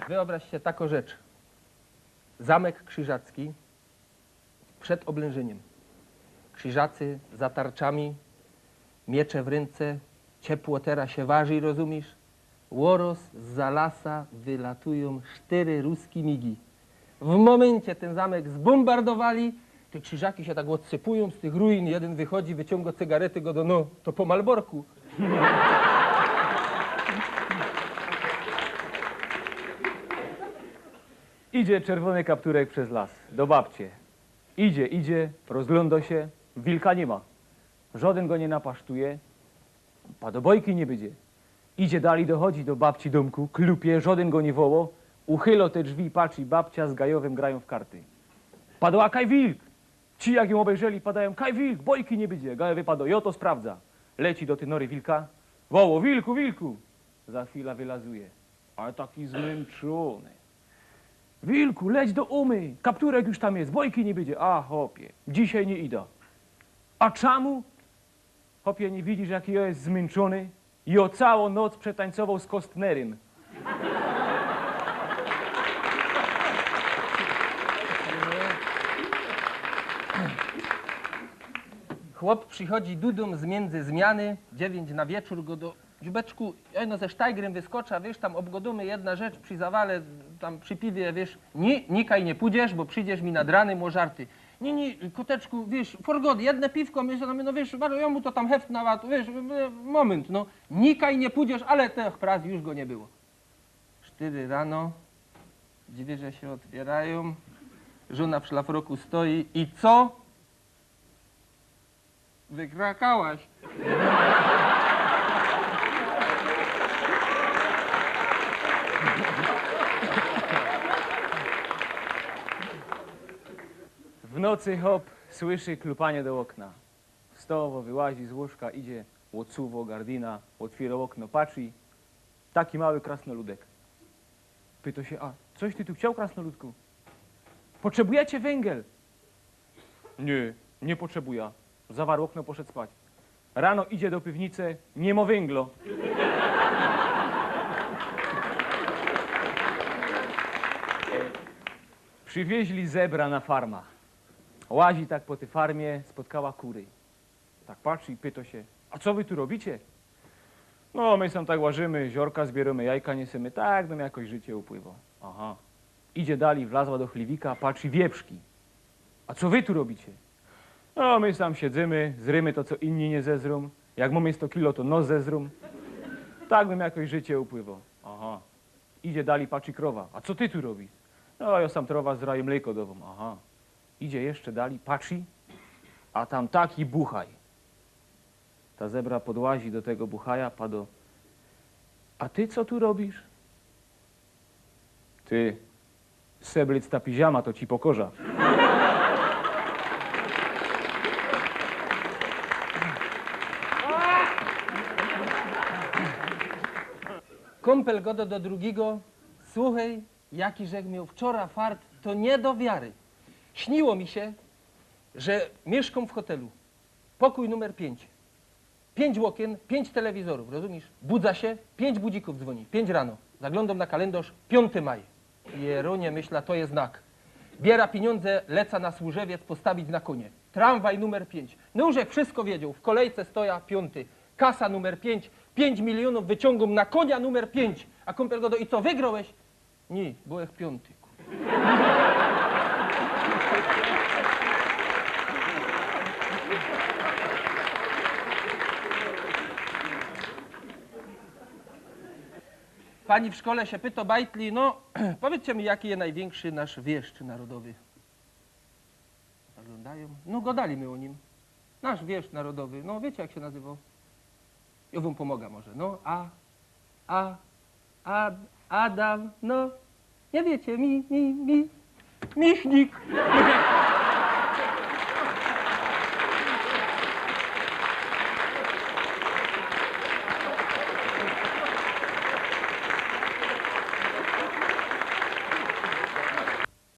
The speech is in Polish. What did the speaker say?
Wyobraź się taką rzecz. Zamek Krzyżacki przed oblężeniem. Krzyżacy za tarczami, miecze w ręce, ciepło teraz się waży, rozumiesz? Łoros zza lasa wylatują 4 ruskie migi. W momencie ten zamek zbombardowali, te krzyżaki się tak odsypują z tych ruin, jeden wychodzi, wyciąga cygarety, go do no, to po Malborku. Idzie czerwony kapturek przez las, do babcie. Idzie, rozgląda się, wilka nie ma. Żaden go nie napasztuje, padobojki nie będzie. Idzie dalej, dochodzi do babci domku, klupie, żaden go nie woło, uchylo te drzwi, patrzy, babcia z Gajowym grają w karty. Padła kaj wilk! Ci jak ją obejrzeli, padają, kaj wilk, bojki nie będzie. Gajowy padł, jo to sprawdza. Leci do tej nory wilka, woło, wilku, wilku! Za chwilę wylazuje, ale taki zmęczony. Wilku, leć do umy, kapturek już tam jest, bojki nie będzie. A, chopie, dzisiaj nie idę. A czemu? Chopie, nie widzisz, jaki ja jest zmęczony? I o całą noc przetańcował z Kostnerem. Chłop przychodzi dudą z między zmiany, 9 na wieczór go do dziubeczku, no ze sztajgrem wyskocza, wiesz, tam obgodumy, jedna rzecz przy zawale, tam przy piwie, wiesz, nikaj nie pójdziesz, bo przyjdziesz mi nad ranem o żarty. Nie, koteczku, wiesz, forgody, jedne piwko, myślę, no wiesz, ja mu to tam heft na wiesz, moment, no, nikaj nie pójdziesz, ale tych praz już go nie było. 4 rano, drzwi się otwierają, żona w szlafroku stoi i co? Wykrakałaś. W nocy hop, słyszy klupanie do okna. Wstało, wyłazi z łóżka, idzie, odsuwa gardina, otwiera okno, patrzy. Taki mały krasnoludek. Pyta się, a coś ty tu chciał, krasnoludku? Potrzebujecie węgiel? Nie potrzebuję. Zawarł okno, poszedł spać. Rano idzie do piwnicy, nie ma węgla. Przywieźli zebra na farmę. Łazi tak po tej farmie, spotkała kury. Tak patrzy i pyta się, a co wy tu robicie? No, my sam tak łażymy, ziorka zbieramy, jajka niesiemy, tak nam jakoś życie upływa. Aha. Idzie dalej, wlazła do chliwika, patrzy, wieprzki. A co wy tu robicie? No, my sam siedzimy, zrymy to, co inni nie zezrą. Jak mamy 100 kilo, to nos zezrą. Tak nam jakoś życie upływa. Aha. Idzie dalej, patrzy, krowa. A co ty tu robisz? No, ja sam trowa zraję, mleko dową. Aha. Idzie jeszcze dalej, patrzy, a tam taki buchaj. Ta zebra podłazi do tego buchaja, pada. A ty co tu robisz? Ty, seblic ta piżama, to ci pokorza. Kąpel go do drugiego, słuchaj, jaki żech miał wczoraj fart, to nie do wiary. Śniło mi się, że mieszkam w hotelu. Pokój numer 5. 5 okien, 5 telewizorów, rozumiesz? Budza się, 5 budzików dzwoni, 5 rano. Zaglądam na kalendarz, 5 maj. Jeronie, myśla, to jest znak. Biera pieniądze, leca na Służewiec postawić na konie. Tramwaj numer 5. No już jak wszystko wiedział, w kolejce stoja 5. Kasa numer 5, 5 milionów wyciągam na konia numer 5. A kumpel go do, i co, wygrałeś? Nie, byłeś 5. Pani w szkole się pyta, bajtli, no powiedzcie mi, jaki jest największy nasz wieszcz narodowy? Zaglądają, no gadali my o nim. Nasz wieszcz narodowy, no wiecie jak się nazywał? Ja wam pomogę może, no Adam, no nie wiecie, Michnik.